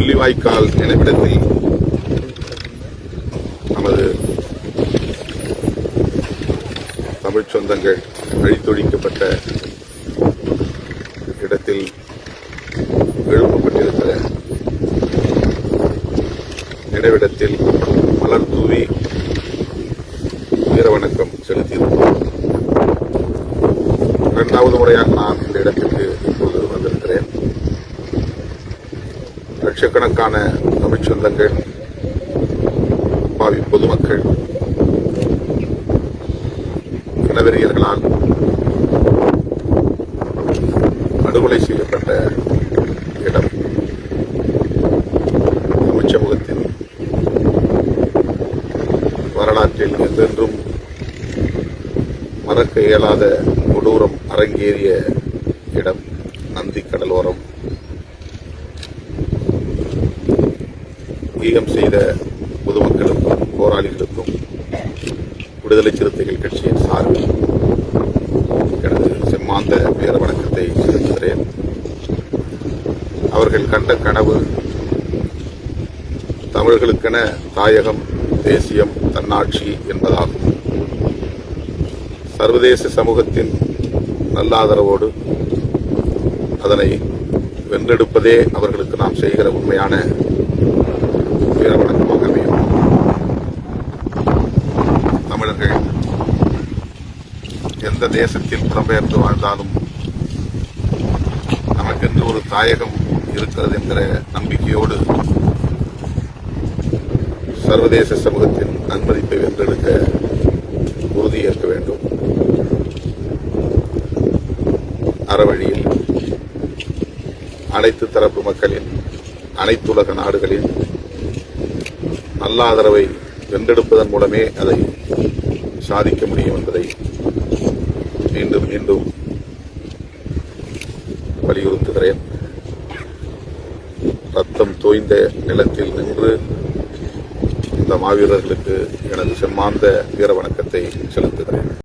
முள்ளிவாய்க்கால் நினைவிடத்தில் நமது தமிழ் சொந்தங்கள் அழித்தொழிக்கப்பட்ட இடத்தில் எழுப்பப்பட்டிருக்கிற நினைவிடத்தில் மலர் தூவி வீரவணக்கம் செலுத்தியிருக்கிறோம். இரண்டாவது முறையாக நான் இந்த இடத்திற்கு இப்போது வந்திருக்கிறேன். லட்சக்கணக்கான தமிழ் சொந்தங்கள், பாவி பொதுமக்கள், இனவெறியர்களால் படுகொலை செய்யப்பட்ட இடம். தமிழ் சமூகத்தின் வரலாற்றில் என்றென்றும் மறக்க இயலாத கொடூரம் அரங்கேறிய இடம். நந்தி கடலோரம் ஈகம் செய்த பொதுமக்களுக்கும் போராளிகளுக்கும் விடுதலை சிறுத்தைகள் கட்சியின் சார்பில் எனது செம்மாந்த வீர வணக்கத்தை செலுத்துகிறேன். அவர்கள் கண்ட கனவு தமிழர்களுக்கென தாயகம், தேசியம், தன்னாட்சி என்பதாகும். சர்வதேச சமூகத்தின் நல்ல ஆதரவோடு அதனை வென்றெடுப்பதே அவர்களுக்கு நாம் செய்கிற உண்மையான வீரவணக்கமாக அமையும். தமிழர்கள் எந்த தேசத்தில் புலம்பெயர்ந்து வாழ்ந்தாலும் நமக்கென்று ஒரு தாயகம் இருக்கிறது என்கிற நம்பிக்கையோடு சர்வதேச சமூகத்தின் நன்மதிப்பை வென்றெடுக்க உறுதியேற்க வேண்டும். அறவழியில் அனைத்து தரப்பு மக்களின், அனைத்துலக நாடுகளின் நல்ல ஆதரவை வென்றெடுப்பதன் மூலமே அதை சாதிக்க முடியும் என்பதை மீண்டும் மீண்டும் வலியுறுத்துகிறேன். ரத்தம் தோய்ந்த நிலத்தில் நின்று இந்த மாவீரர்களுக்கு எனது செம்மாந்த வீர வணக்கத்தை செலுத்துகிறேன்.